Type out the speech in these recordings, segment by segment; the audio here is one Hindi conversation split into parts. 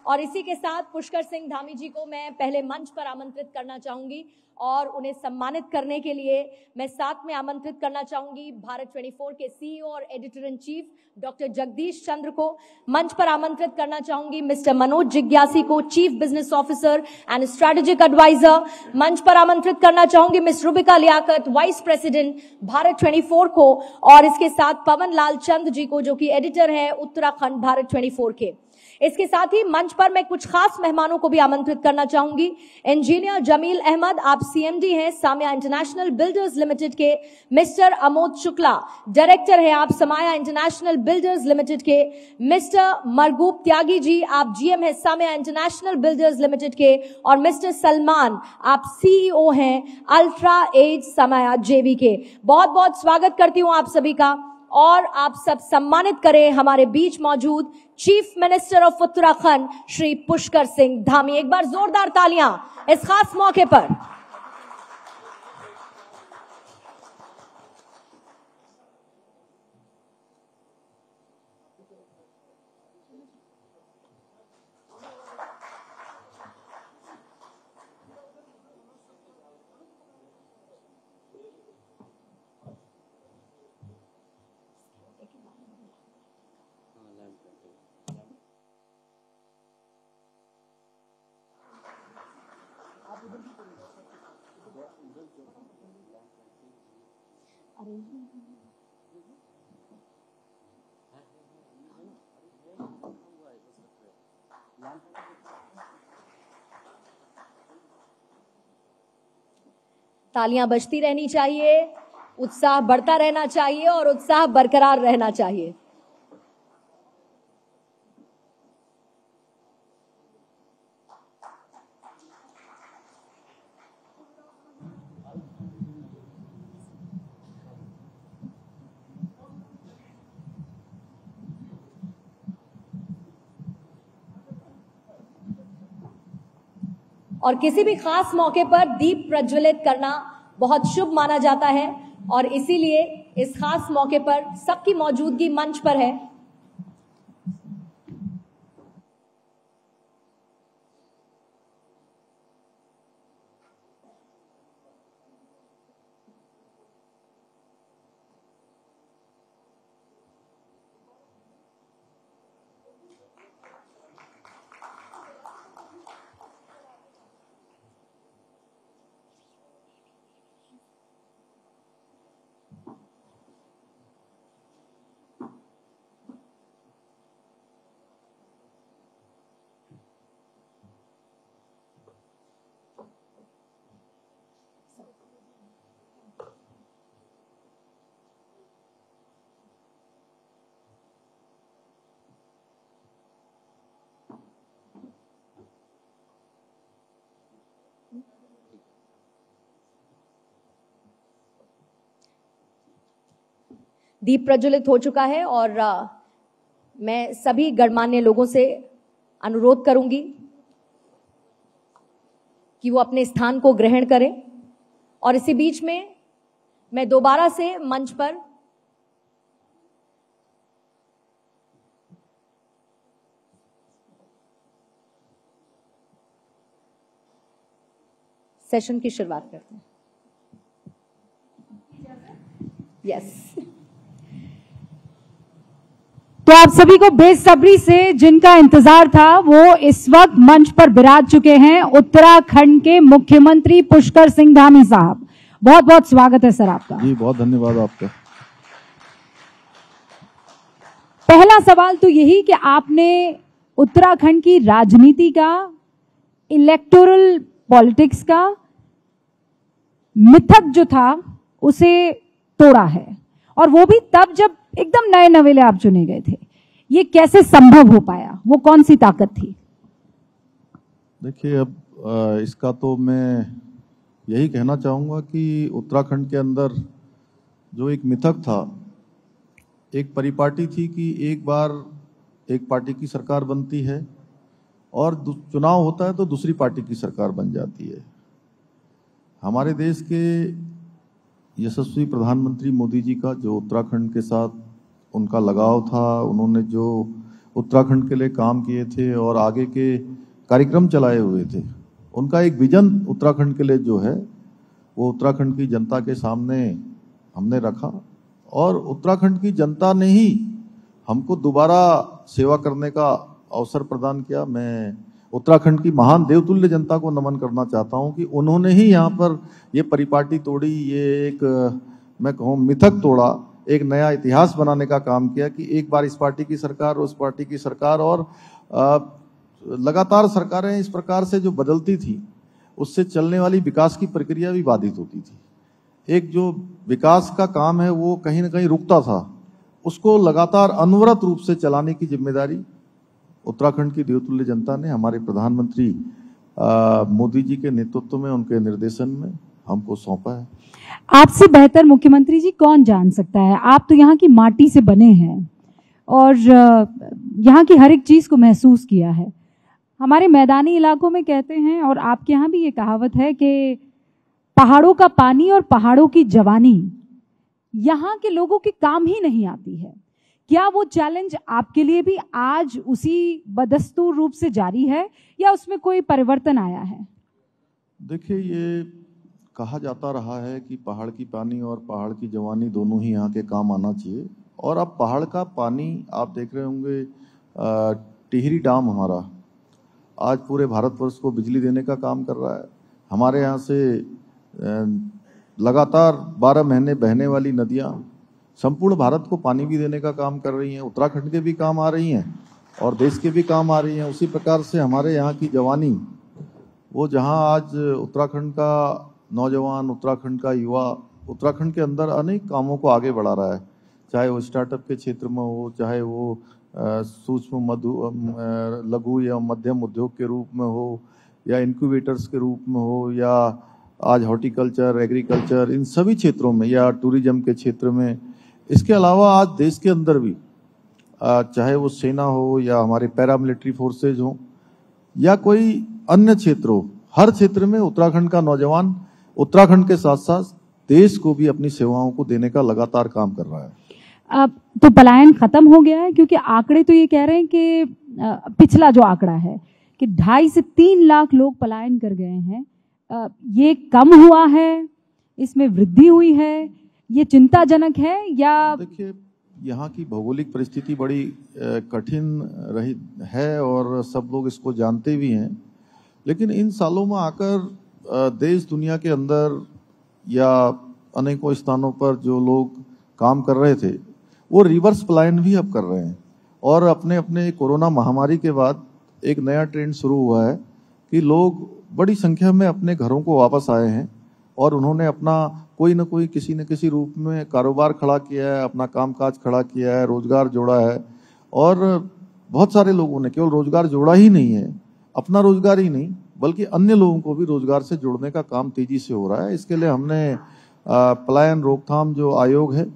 और इसी के साथ पुष्कर सिंह धामी जी को मैं पहले मंच पर आमंत्रित करना चाहूंगी और उन्हें सम्मानित करने के लिए मैं साथ में आमंत्रित करना चाहूंगी भारत 24 के सीईओ और editor in chief doctor Jagdish Chandra को। मंच पर आमंत्रित करना चाहूंगी मिस्टर मनोज जिज्ञासी को, chief business officer and strategic advisor. मंच पर आमंत्रित करना चाहूंगी miss Rubika Liyaquat, vice president Bharat 24 को, और इसके साथ पवन लाल चंद जी को जो कि एडिटर है उत्तराखंड भारत 24 के। इसके साथ ही मंच पर मैं कुछ खास मेहमानों को भी आमंत्रित करना चाहूंगी। इंजीनियर जमील अहमद, आप सीएमडी हैं साम्या इंटरनेशनल बिल्डर्स लिमिटेड के। मिस्टर अमोद शुक्ला, डायरेक्टर हैं आप समाया इंटरनेशनल बिल्डर्स लिमिटेड के। मिस्टर मरगूब त्यागी जी, आप जीएम हैं साम्या इंटरनेशनल बिल्डर्स लिमिटेड के। और मिस्टर सलमान, आप सीईओ हैं अल्ट्रा एज समाया जेवी के। बहुत बहुत स्वागत करती हूं आप सभी का, और आप सब सम्मानित करें हमारे बीच मौजूद chief minister of Uttarakhand Shri Pushkar Singh Dhami. एक बार जोरदार तालियां इस खास मौके पर। तालियां बजती रहनी चाहिए, उत्साह बढ़ता रहना चाहिए और उत्साह बरकरार रहना चाहिए। और किसी भी खास मौके पर दीप प्रज्वलित करना बहुत शुभ माना जाता है, और इसीलिए इस खास मौके पर सबकी मौजूदगी मंच पर है। दीप प्रज्वलित हो चुका है और मैं सभी गणमान्य लोगों से अनुरोध करूंगी कि वो अपने स्थान को ग्रहण करें। और इसी बीच में मैं दोबारा से मंच पर सेशन की शुरुआत करते हैं। यस, तो आप सभी को बेसब्री से जिनका इंतजार था वो इस वक्त मंच पर विराज चुके हैं उत्तराखंड के मुख्यमंत्री पुष्कर सिंह धामी साहब। बहुत बहुत स्वागत है सर आपका। जी बहुत धन्यवाद आपका। पहला सवाल तो यही कि आपने उत्तराखंड की राजनीति का, इलेक्टोरल पॉलिटिक्स का मिथक जो था उसे तोड़ा है, और वो भी तब जब एकदम नए नवेले आप चुने गए थे। ये कैसे संभव हो पाया? वो कौन सी ताकत थी? देखिए, अब इसका तो मैं यही कहना चाहूँगा कि उत्तराखंड के अंदर जो एक मिथक था, एक परिपाटी थी कि एक बार एक पार्टी की सरकार बनती है और चुनाव होता है तो दूसरी पार्टी की सरकार बन जाती है। हमारे देश के यशस्वी प्रधानमंत्री मोदी जी का जो उत्तराखंड के साथ उनका लगाव था, उन्होंने जो उत्तराखंड के लिए काम किए थे और आगे के कार्यक्रम चलाए हुए थे, उनका एक विजन उत्तराखंड के लिए जो है वो उत्तराखंड की जनता के सामने हमने रखा और उत्तराखंड की जनता ने ही हमको दोबारा सेवा करने का अवसर प्रदान किया। मैं उत्तराखंड की महान देवतुल्य जनता को नमन करना चाहता हूं कि उन्होंने ही यहाँ पर ये परिपाटी तोड़ी, ये एक मैं कहूँ मिथक तोड़ा, एक नया इतिहास बनाने का काम किया कि एक बार इस पार्टी की सरकार, उस पार्टी की सरकार और लगातार सरकारें इस प्रकार से जो बदलती थी उससे चलने वाली विकास की प्रक्रिया भी बाधित होती थी। एक जो विकास का काम है वो कहीं ना कहीं रुकता था, उसको लगातार अनवरत रूप से चलाने की जिम्मेदारी उत्तराखंड की देवतुल्य जनता ने हमारे प्रधानमंत्री मोदी जी के नेतृत्व में, उनके निर्देशन में हमको सौंपा है। आपसे बेहतर मुख्यमंत्री जी कौन जान सकता है? आप तो यहाँ की माटी से बने हैं और यहाँ की हर एक चीज को महसूस किया है। हमारे मैदानी इलाकों में कहते हैं और आपके यहाँ भी ये कहावत है कि पहाड़ों का पानी और पहाड़ों की जवानी यहाँ के लोगों के काम ही नहीं आती है। क्या वो चैलेंज आपके लिए भी आज उसी बदस्तूर रूप से जारी है या उसमें कोई परिवर्तन आया है? देखिए, ये कहा जाता रहा है कि पहाड़ की पानी और पहाड़ की जवानी दोनों ही यहाँ के काम आना चाहिए। और अब पहाड़ का पानी आप देख रहे होंगे, टिहरी डैम हमारा आज पूरे भारतवर्ष को बिजली देने का काम कर रहा है। हमारे यहाँ से लगातार 12 महीने बहने वाली नदियाँ संपूर्ण भारत को पानी भी देने का काम कर रही हैं। उत्तराखंड के भी काम आ रही हैं और देश के भी काम आ रही हैं। उसी प्रकार से हमारे यहाँ की जवानी, वो जहाँ आज उत्तराखंड का नौजवान, उत्तराखंड का युवा उत्तराखंड के अंदर अनेक कामों को आगे बढ़ा रहा है, चाहे वो स्टार्टअप के क्षेत्र में हो, चाहे वो सूक्ष्म लघु या मध्यम उद्योग के रूप में हो, या इंक्यूबेटर्स के रूप में हो, या आज हॉर्टिकल्चर, एग्रीकल्चर, इन सभी क्षेत्रों में, या टूरिज्म के क्षेत्र में। इसके अलावा आज देश के अंदर भी चाहे वो सेना हो या हमारे पैरामिलिट्री फोर्सेज हो या कोई अन्य क्षेत्र हो, हर क्षेत्र में उत्तराखंड का नौजवान उत्तराखंड के साथ साथ देश को भी अपनी सेवाओं को देने का लगातार काम कर रहा है। अब तो पलायन खत्म हो गया है, क्योंकि आंकड़े तो ये कह रहे हैं कि पिछला जो आंकड़ा है कि 2.5 से 3 लाख लोग पलायन कर गए हैं। ये कम हुआ है, इसमें वृद्धि हुई है, ये चिंताजनक है या? देखिए, यहाँ की भौगोलिक परिस्थिति बड़ी कठिन रही है और सब लोग इसको जानते भी हैं, लेकिन इन सालों में आकर देश दुनिया के अंदर या अनेकों स्थानों पर जो लोग काम कर रहे थे वो रिवर्स पलायन भी अब कर रहे हैं। और अपने अपने कोरोना महामारी के बाद एक नया ट्रेंड शुरू हुआ है कि लोग बड़ी संख्या में अपने घरों को वापस आए हैं और उन्होंने अपना कोई न कोई किसी न किसी रूप में कारोबार खड़ा किया है, अपना कामकाज खड़ा किया है, रोजगार जोड़ा है। और बहुत सारे लोगों ने केवल रोजगार जोड़ा ही नहीं है, अपना रोजगार ही नहीं बल्कि अन्य लोगों को भी रोजगार से जोड़ने का काम तेजी से हो रहा है। इसके लिए हमने पलायन रोकथाम जो आयोग है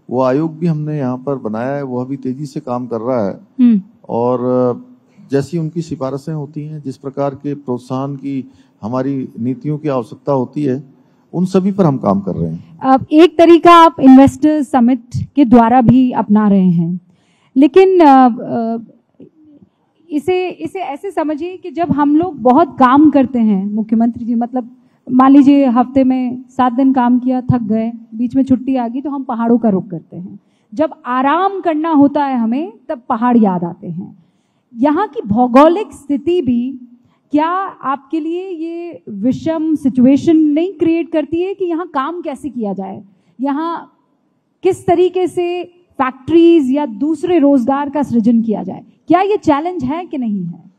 वो आयोग भी हमने यहाँ पर बनाया है, वो अभी तेजी से काम कर रहा है। और जैसी उनकी सिफारिशें होती हैं, जिस प्रकार के प्रोत्साहन की हमारी नीतियों की आवश्यकता होती है, उन सभी पर हम काम कर रहे हैं। अब एक तरीका आप इन्वेस्टर समिट के द्वारा भी अपना रहे हैं, लेकिन इसे ऐसे समझिए कि जब हम लोग बहुत काम करते हैं, मुख्यमंत्री जी, मतलब मान लीजिए हफ्ते में 7 दिन काम किया, थक गए, बीच में छुट्टी आ गई, तो हम पहाड़ों का रुख करते हैं। जब आराम करना होता है हमें, तब पहाड़ याद आते हैं। यहाँ की भौगोलिक स्थिति भी क्या आपके लिए ये विषम सिचुएशन नहीं क्रिएट करती है कि यहाँ काम कैसे किया जाए, यहाँ किस तरीके से फैक्ट्रीज या दूसरे रोजगार का सृजन किया जाए? क्या ये चैलेंज है कि नहीं है?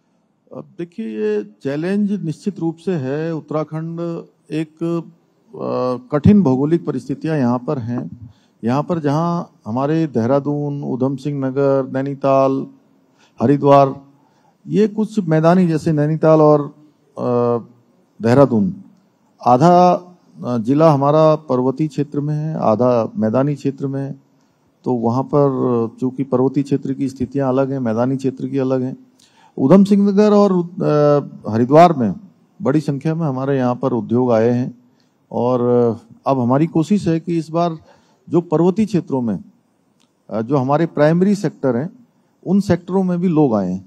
अब देखिए, ये चैलेंज निश्चित रूप से है। उत्तराखंड एक कठिन भौगोलिक परिस्थितियां यहाँ पर हैं। यहाँ पर जहाँ हमारे देहरादून, उधम सिंह नगर, नैनीताल, हरिद्वार, ये कुछ मैदानी, जैसे नैनीताल और देहरादून, आधा जिला हमारा पर्वतीय क्षेत्र में है, आधा मैदानी क्षेत्र में है। तो वहाँ पर चूंकि पर्वतीय क्षेत्र की स्थितियां अलग हैं, मैदानी क्षेत्र की अलग हैं। उधम सिंह नगर और हरिद्वार में बड़ी संख्या में हमारे यहाँ पर उद्योग आए हैं और अब हमारी कोशिश है कि इस बार जो पर्वतीय क्षेत्रों में जो हमारे प्राइमरी सेक्टर हैं उन सेक्टरों में भी लोग आए हैं।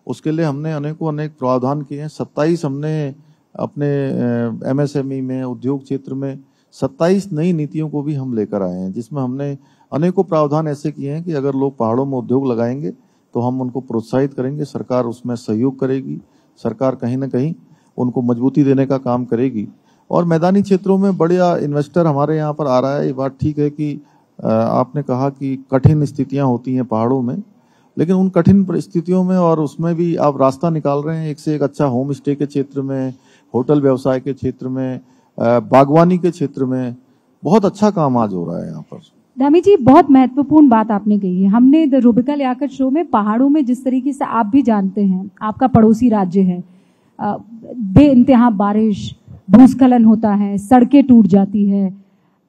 उसके लिए हमने अनेकों अनेक प्रावधान किए हैं। 27 हमने अपने MSME में, उद्योग क्षेत्र में 27 नई नीतियों को भी हम लेकर आए हैं, जिसमें हमने अनेकों प्रावधान ऐसे किए हैं कि अगर लोग पहाड़ों में उद्योग लगाएंगे तो हम उनको प्रोत्साहित करेंगे, सरकार उसमें सहयोग करेगी, सरकार कहीं ना कहीं उनको मजबूती देने का काम करेगी। और मैदानी क्षेत्रों में बढ़िया इन्वेस्टर हमारे यहाँ पर आ रहा है। ये बात ठीक है कि आपने कहा कि कठिन स्थितियां होती हैं पहाड़ों में, लेकिन उन कठिन परिस्थितियों में और उसमें भी आप रास्ता निकाल रहे हैं। एक से एक अच्छा होम स्टे के क्षेत्र में, होटल व्यवसाय के क्षेत्र में, बागवानी के क्षेत्र में बहुत अच्छा काम आज हो रहा है यहाँ पर। धामी जी, बहुत महत्वपूर्ण बात आपने कही है। हमने द रूबिका लियाकत शो में पहाड़ों में जिस तरीके से आप भी जानते हैं, आपका पड़ोसी राज्य है, बेइंतहा बारिश, भूस्खलन होता है, सड़कें टूट जाती है।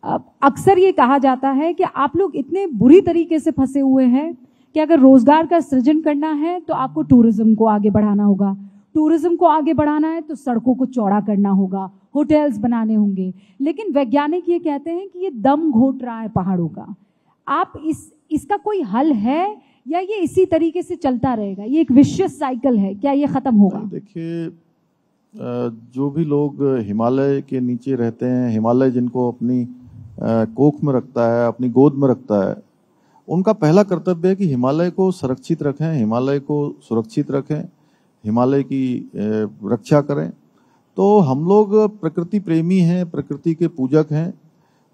अक्सर ये कहा जाता है कि आप लोग इतने बुरी तरीके से फंसे हुए हैं कि अगर रोजगार का सृजन करना है तो आपको टूरिज्म को आगे बढ़ाना होगा, टूरिज्म को आगे बढ़ाना है तो सड़कों को चौड़ा करना होगा, होटल्स बनाने होंगे। लेकिन वैज्ञानिक ये कहते हैं कि ये दम घोट रहा है पहाड़ों का। आप इसका कोई हल है या ये इसी तरीके से चलता रहेगा? ये एक विशियस साइकिल है, क्या ये खत्म होगा? देखिए, जो भी लोग हिमालय के नीचे रहते हैं, हिमालय जिनको अपनी कोख में रखता है, अपनी गोद में रखता है, उनका पहला कर्तव्य है कि हिमालय को संरक्षित रखें, हिमालय को सुरक्षित रखें, हिमालय की रक्षा करें। तो हम लोग प्रकृति प्रेमी हैं, प्रकृति के पूजक हैं।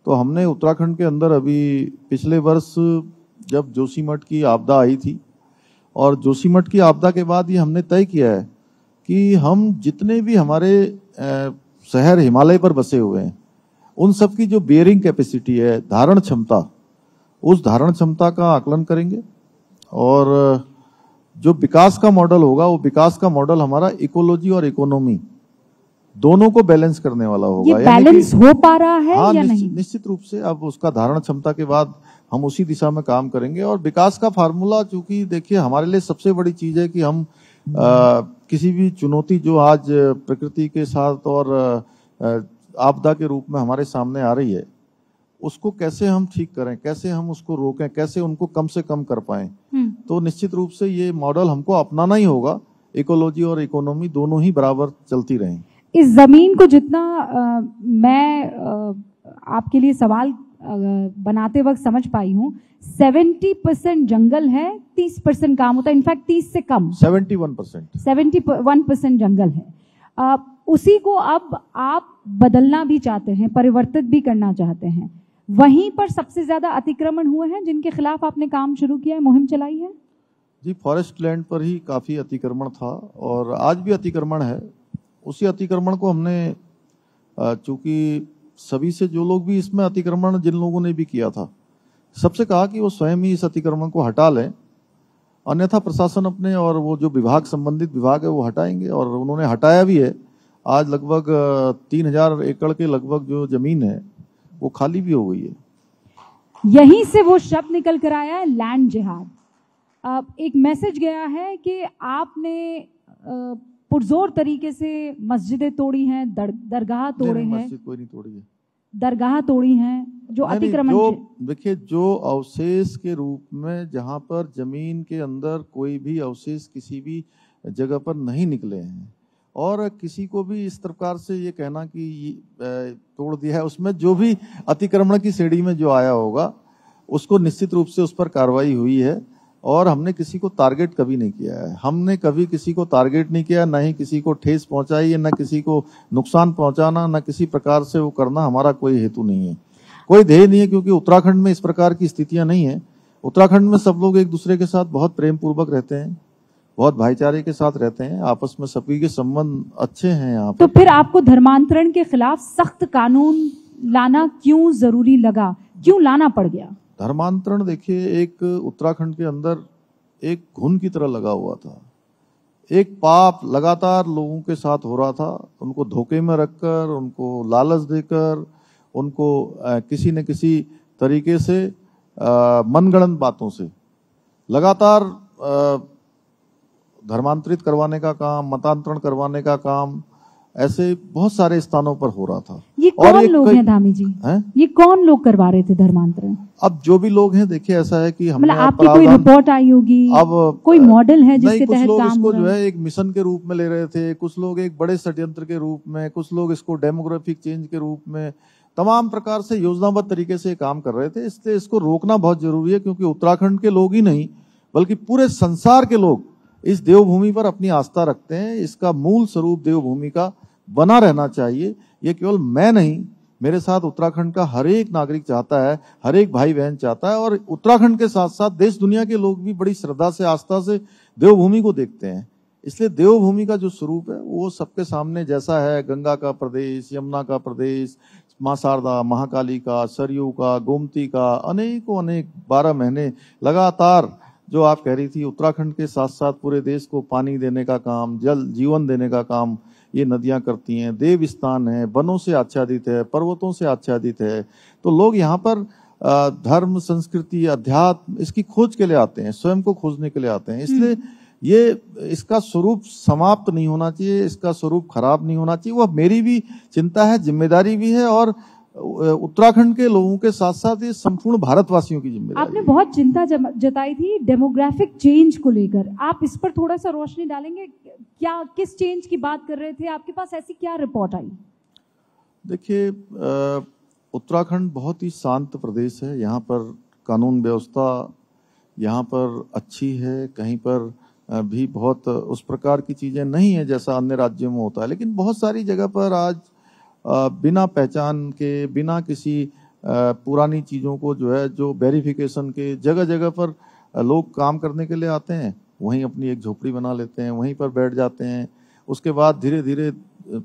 तो हमने उत्तराखंड के अंदर अभी पिछले वर्ष जब जोशीमठ की आपदा आई थी, और जोशीमठ की आपदा के बाद ये हमने तय किया है कि हम जितने भी हमारे शहर हिमालय पर बसे हुए हैं, उन सब की जो बियरिंग कैपेसिटी है, धारण क्षमता, उस धारण क्षमता का आकलन करेंगे। और जो विकास का मॉडल होगा, वो विकास का मॉडल हमारा इकोलॉजी और इकोनॉमी दोनों को बैलेंस करने वाला होगा। ये बैलेंस हो पा रहा है या नहीं? निश्चित रूप से अब उसका धारण क्षमता के बाद हम उसी दिशा में काम करेंगे। और विकास का फार्मूला, चूंकि देखिए हमारे लिए सबसे बड़ी चीज है कि हम किसी भी चुनौती जो आज प्रकृति के साथ और आपदा के रूप में हमारे सामने आ रही है, उसको कैसे हम ठीक करें, कैसे हम उसको रोकें, कैसे उनको कम से कम कर पाएं। तो निश्चित रूप से ये मॉडल हमको अपनाना ही होगा। इकोलॉजी और इकोनॉमी दोनों ही बराबर चलती रहें। इस जमीन को जितना मैं आपके लिए सवाल बनाते वक्त समझ पाई हूँ, 70% जंगल है, 30% काम होता है। इनफैक्ट 30 से कम 71% जंगल है। उसी को अब आप बदलना भी चाहते हैं, परिवर्तित भी करना चाहते हैं। वहीं पर सबसे ज्यादा अतिक्रमण हुए हैं जिनके खिलाफ आपने काम शुरू किया है, मुहिम चलाई है? जी, फॉरेस्ट लैंड पर ही काफी अतिक्रमण था और आज भी अतिक्रमण है। उसी अतिक्रमण को हमने, चूंकि सभी से जो लोग भी इसमें अतिक्रमण जिन लोगों ने भी किया था, सबसे कहा कि वो स्वयं ही इस अतिक्रमण को हटा लें, अन्यथा प्रशासन अपने और वो जो विभाग, संबंधित विभाग है, वो हटाएंगे। और उन्होंने हटाया भी है। आज लगभग 3000 एकड़ के लगभग जो जमीन है वो खाली भी हो गई है। यहीं से वो शब्द निकल कर आया है, लैंड जिहाद। एक मैसेज गया है कि आपने पुरजोर तरीके से मस्जिदें तोड़ी हैं, दरगाह तोड़े हैं। मस्जिद कोई नहीं तोड़ी है, दरगाह तोड़ी हैं, जो अतिक्रमण। देखिए, जो अवशेष के रूप में, जहां पर जमीन के अंदर कोई भी अवशेष किसी भी जगह पर नहीं निकले हैं, और किसी को भी इस प्रकार से ये कहना कि तोड़ दिया है, उसमें जो भी अतिक्रमण की श्रेणी में जो आया होगा उसको निश्चित रूप से उस पर कार्रवाई हुई है। और हमने किसी को टारगेट कभी नहीं किया है। हमने कभी किसी को टारगेट नहीं किया, ना ही किसी को ठेस पहुंचाई है, ना किसी को नुकसान पहुंचाना, ना किसी प्रकार से वो करना हमारा कोई हेतु नहीं है, कोई ध्येय नहीं है। क्योंकि उत्तराखंड में इस प्रकार की स्थितियां नहीं है। उत्तराखंड में सब लोग एक दूसरे के साथ बहुत प्रेम पूर्वक रहते हैं, बहुत भाईचारे के साथ रहते हैं, आपस में सभी के संबंध अच्छे हैं यहाँ पर। तो फिर आपको धर्मांतरण के खिलाफ सख्त कानून लाना क्यों जरूरी लगा, क्यों लाना पड़ गया? धर्मांतरण, देखिए, एक उत्तराखंड के अंदर एक घुन की तरह लगा हुआ था। एक पाप लगातार लोगों के साथ हो रहा था, उनको धोखे में रखकर, उनको लालच देकर, उनको किसी न किसी तरीके से मनगढ़ंत बातों से लगातार धर्मांतरित करवाने का काम, मतांतरण करवाने का काम, ऐसे बहुत सारे स्थानों पर हो रहा था। ये कौन लोग हैं धामी जी? ये कौन लोग करवा रहे थे धर्मांतरण? अब जो भी लोग हैं, देखिए ऐसा है कि हमने मतलब आपकी कोई रिपोर्ट आई होगी, अब कोई मॉडल है जिसके तहत काम हो रहा है? कुछ लोग इसको जो है एक मिशन के रूप में ले रहे थे, कुछ लोग एक बड़े षड्यंत्र के रूप में, कुछ लोग इसको डेमोग्राफिक चेंज के रूप में, तमाम प्रकार से योजनाबद्ध तरीके से काम कर रहे थे। इसलिए इसको रोकना बहुत जरूरी है, क्योंकि उत्तराखंड के लोग ही नहीं बल्कि पूरे संसार के लोग इस देवभूमि पर अपनी आस्था रखते हैं। इसका मूल स्वरूप देवभूमि का बना रहना चाहिए। ये केवल मैं नहीं, मेरे साथ उत्तराखंड का हर एक नागरिक चाहता है, हर एक भाई बहन चाहता है, और उत्तराखंड के साथ साथ देश दुनिया के लोग भी बड़ी श्रद्धा से, आस्था से देवभूमि को देखते हैं। इसलिए देवभूमि का जो स्वरूप है वो सबके सामने जैसा है, गंगा का प्रदेश, यमुना का प्रदेश, मां शारदा, महाकाली का, सरयू का, गोमती का, अनेकों अनेक 12 महीने लगातार जो आप कह रही थी, उत्तराखंड के साथ साथ पूरे देश को पानी देने का काम, जल जीवन देने का काम ये नदियां करती हैं। देव स्थान है, वनों से आच्छादित है, पर्वतों से आच्छादित है। तो लोग यहाँ पर धर्म, संस्कृति, अध्यात्म इसकी खोज के लिए आते हैं, स्वयं को खोजने के लिए आते हैं। इसलिए ये इसका स्वरूप समाप्त नहीं होना चाहिए, इसका स्वरूप खराब नहीं होना चाहिए। वह मेरी भी चिंता है, जिम्मेदारी भी है, और उत्तराखंड के लोगों के साथ साथ ये संपूर्ण भारतवासियों की जिम्मेदारी। आपने बहुत चिंता जताई थी डेमोग्राफिक चेंज को लेकर, आप इस पर थोड़ा सा रोशनी डालेंगे? क्या, किस चेंज की बात कर रहे थे? आपके पास ऐसी क्या रिपोर्ट आई? देखिए, उत्तराखंड बहुत ही शांत प्रदेश है। यहाँ पर कानून व्यवस्था यहाँ पर अच्छी है, कहीं पर भी बहुत उस प्रकार की चीजें नहीं है जैसा अन्य राज्यों में होता है। लेकिन बहुत सारी जगह पर आज बिना पहचान के, बिना किसी पुरानी चीजों को जो है, जो वेरिफिकेशन के, जगह जगह पर लोग काम करने के लिए आते हैं, वहीं अपनी एक झोपड़ी बना लेते हैं, वहीं पर बैठ जाते हैं। उसके बाद धीरे धीरे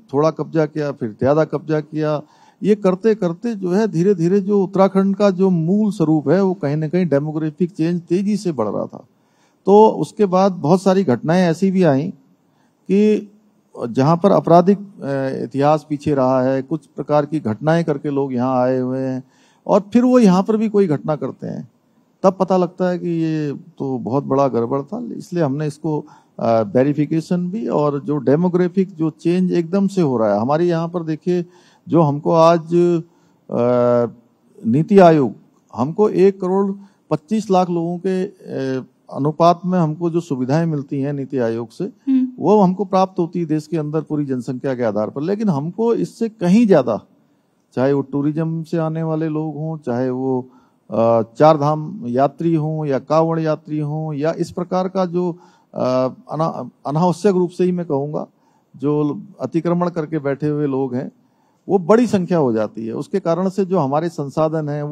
थोड़ा कब्जा किया, फिर ज्यादा कब्जा किया। ये करते करते जो है धीरे धीरे जो उत्तराखंड का जो मूल स्वरूप है वो कहीं ना कहीं डेमोग्राफिक चेंज तेजी से बढ़ रहा था। तो उसके बाद बहुत सारी घटनाएं ऐसी भी आई कि जहां पर आपराधिक इतिहास पीछे रहा है, कुछ प्रकार की घटनाएं करके लोग यहाँ आए हुए हैं, और फिर वो यहाँ पर भी कोई घटना करते हैं, तब पता लगता है कि ये तो बहुत बड़ा गड़बड़ था। इसलिए हमने इसको वेरिफिकेशन भी, और जो डेमोग्राफिक जो चेंज एकदम से हो रहा है हमारे यहाँ पर, देखिए जो हमको आज नीति आयोग हमको 1 करोड़ 25 लाख लोगों के अनुपात में हमको जो सुविधाएं मिलती हैं नीति आयोग से, वो हमको प्राप्त होती है देश के अंदर पूरी जनसंख्या के आधार पर। लेकिन हमको इससे कहीं ज्यादा, चाहे वो टूरिज्म से आने वाले लोग हों, चाहे वो 4 धाम यात्री हों, या कांवड़ यात्री हों, या इस प्रकार का जो अनावश्यक रूप से ही मैं कहूँगा जो अतिक्रमण करके बैठे हुए लोग हैं, वो बड़ी संख्या हो जाती है। उसके कारण से जो हमारे संसाधन हैं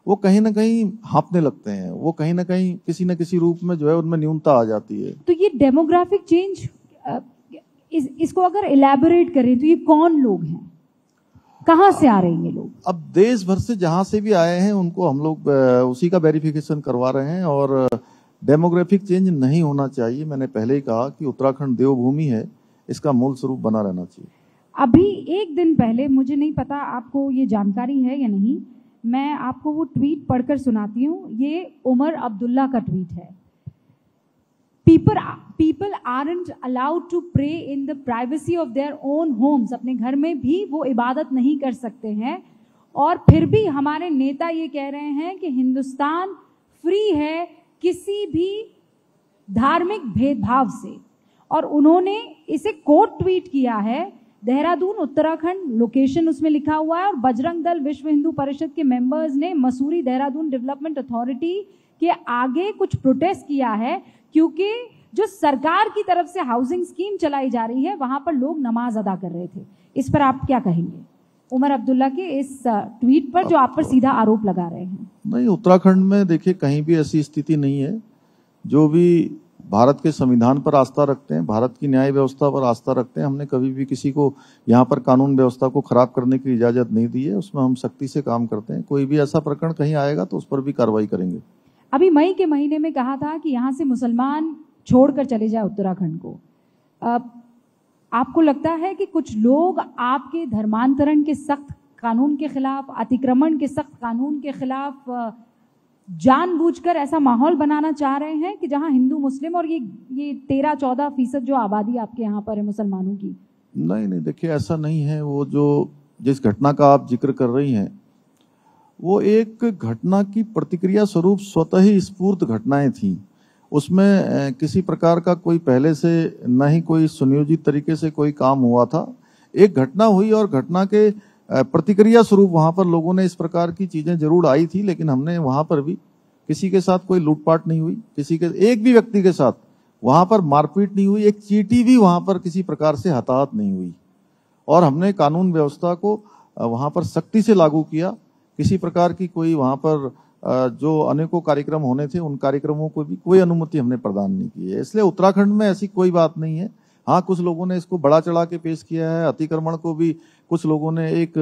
वो कहीं ना कहीं हाँपने लगते हैं, वो कहीं ना कहीं किसी न किसी रूप में जो है उनमें न्यूनता आ जाती है। तो ये डेमोग्राफिक चेंज, इसको अगर इलैबोरेट करें तो ये कौन लोग हैं, कहाँ से आ रहे हैं ये लोग? अब देश भर से जहां से भी आए हैं उनको हम लोग उसी का वेरिफिकेशन करवा रहे हैं, और डेमोग्राफिक चेंज नहीं होना चाहिए। मैंने पहले ही कहा कि उत्तराखंड देवभूमि है, इसका मूल स्वरूप बना रहना चाहिए। अभी एक दिन पहले, मुझे नहीं पता आपको ये जानकारी है या नहीं, मैं आपको वो ट्वीट पढ़कर सुनाती हूँ। ये उमर अब्दुल्ला का ट्वीट है। People aren't allowed to pray in the privacy of their own homes. अपने घर में भी वो इबादत नहीं कर सकते हैं, और फिर भी हमारे नेता ये कह रहे हैं कि हिंदुस्तान फ्री है किसी भी धार्मिक भेदभाव से। और उन्होंने इसे कोट ट्वीट किया है, देहरादून उत्तराखंड, लोकेशन उसमें लिखा हुआ है, और बजरंग दल विश्व हिंदू परिषद के मेंबर्स ने मसूरी देहरादून डेवलपमेंट अथॉरिटी के आगे कुछ प्रोटेस्ट किया है, क्योंकि जो सरकार की तरफ से हाउसिंग स्कीम चलाई जा रही है वहां पर लोग नमाज अदा कर रहे थे। इस पर आप क्या कहेंगे उमर अब्दुल्ला के इस ट्वीट पर, जो आप पर सीधा आरोप लगा रहे हैं? नहीं, उत्तराखंड में देखिए कहीं भी ऐसी स्थिति नहीं है। जो भी भारत के संविधान पर आस्था रखते हैं, भारत की न्याय व्यवस्था पर आस्था रखते हैं, हमने कभी भी किसी को यहाँ पर कानून व्यवस्था को खराब करने की इजाजत नहीं दी है। उसमें हम सख्ती से काम करते हैं। कोई भी ऐसा प्रकरण कहीं आएगा तो उस पर भी कार्रवाई करेंगे। अभी मई के महीने में कहा था कि यहाँ से मुसलमान छोड़कर चले जाए उत्तराखंड को। आपको लगता है कि कुछ लोग आपके धर्मांतरण के सख्त कानून के खिलाफ, अतिक्रमण के सख्त कानून के खिलाफ जानबूझकर ऐसा माहौल बनाना चाह रहे हैं कि जहां हिंदू मुस्लिम और ये 13-14% जो आबादी आपके यहाँ पर है मुसलमानों की? नहीं नहीं, देखिए ऐसा नहीं है। वो जो जिस घटना का आप जिक्र कर रही हैं वो एक घटना की प्रतिक्रिया स्वरूप स्वतः ही स्फूर्त घटनाएं थी। उसमें किसी प्रकार का कोई पहले से न ही कोई सुनियोजित तरीके से कोई काम हुआ था। एक घटना हुई और घटना के प्रतिक्रिया स्वरूप वहां पर लोगों ने इस प्रकार की चीजें जरूर आई थी, लेकिन हमने वहां पर भी किसी के साथ कोई लूटपाट नहीं हुई, किसी के एक भी व्यक्ति के साथ वहां पर मारपीट नहीं हुई, एक चींटी भी वहां पर किसी प्रकार से हताहत नहीं हुई। और हमने कानून व्यवस्था को वहां पर सख्ती से लागू किया। किसी प्रकार की कोई वहां पर जो अनेकों कार्यक्रम होने थे उन कार्यक्रमों को भी कोई अनुमति हमने प्रदान नहीं की है। इसलिए उत्तराखंड में ऐसी कोई बात नहीं है। हाँ, कुछ लोगों ने इसको बड़ा चढ़ा के पेश किया है। अतिक्रमण को भी कुछ लोगों ने एक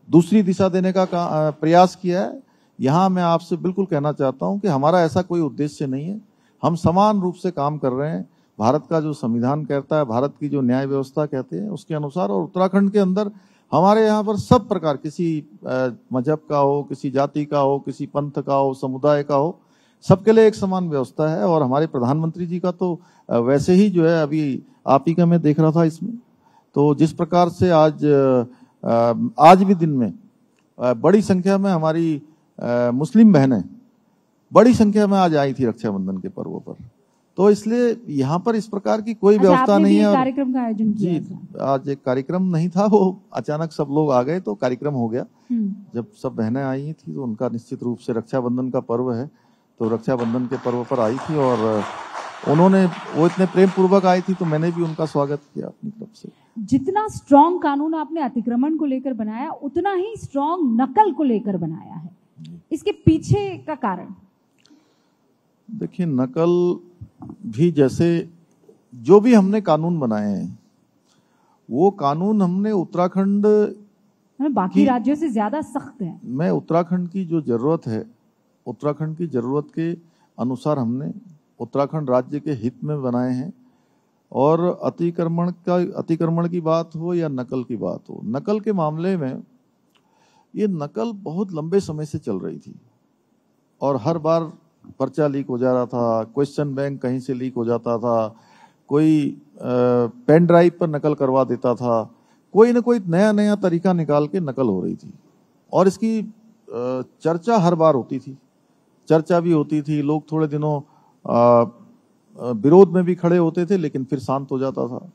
दूसरी दिशा देने का प्रयास किया है। यहाँ मैं आपसे बिल्कुल कहना चाहता हूँ कि हमारा ऐसा कोई उद्देश्य नहीं है। हम समान रूप से काम कर रहे हैं। भारत का जो संविधान कहता है, भारत की जो न्याय व्यवस्था कहते हैं उसके अनुसार, और उत्तराखंड के अंदर हमारे यहाँ पर सब प्रकार, किसी मजहब का हो, किसी जाति का हो, किसी पंथ का हो, समुदाय का हो, सबके लिए एक समान व्यवस्था है। और हमारे प्रधानमंत्री जी का तो वैसे ही जो है, अभी आप ही का मैं देख रहा था इसमें, तो जिस प्रकार से आज भी दिन में बड़ी संख्या में हमारी मुस्लिम बहनें बड़ी संख्या में आज आई थी रक्षाबंधन के पर्व पर। तो इसलिए यहाँ पर इस प्रकार की कोई व्यवस्था नहीं है। कार्यक्रम का आयोजन किया जी, आज एक कार्यक्रम नहीं था, वो अचानक सब लोग आ गए तो कार्यक्रम हो गया। जब सब बहनें आई थी तो उनका निश्चित रूप से, रक्षाबंधन का पर्व है तो रक्षाबंधन के पर्व पर आई थी और वो इतने प्रेम पूर्वक आई थी तो मैंने भी उनका स्वागत किया अपनी तरफ से। जितना स्ट्रॉन्ग कानून आपने अतिक्रमण को लेकर बनाया, उतना ही स्ट्रॉन्ग नकल को लेकर बनाया है। इसके पीछे का कारण? देखिए, नकल भी, जैसे जो भी हमने कानून बनाए हैं वो कानून हमने उत्तराखंड बाकी राज्यों से ज्यादा सख्त है। मैं उत्तराखंड की जो जरूरत है, उत्तराखंड की जरूरत के अनुसार हमने उत्तराखंड राज्य के हित में बनाए हैं। और अतिक्रमण की बात हो या नकल की बात हो, नकल के मामले में ये नकल बहुत लंबे समय से चल रही थी और हर बार पर्चा लीक हो जा रहा था, क्वेश्चन बैंक कहीं से लीक हो जाता था, कोई पेन ड्राइव पर नकल करवा देता था, कोई ना कोई नया नया तरीका निकाल के नकल हो रही थी। और इसकी चर्चा हर बार होती थी, चर्चा भी होती थी, लोग थोड़े दिनों विरोध में भी खड़े होते थे लेकिन फिर शांत हो जाता था।